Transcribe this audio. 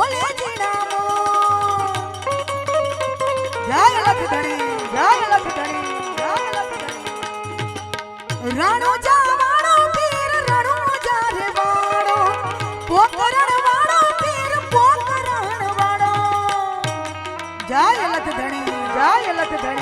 બોલે જીણામો જય લખધણી જય લખધણી જય લખધણી રાણો જાવાળો પીર રણો જારે વાળો પોકરણ વાળો પીર પોકરણ વાળો જય લખધણી જય લખધણી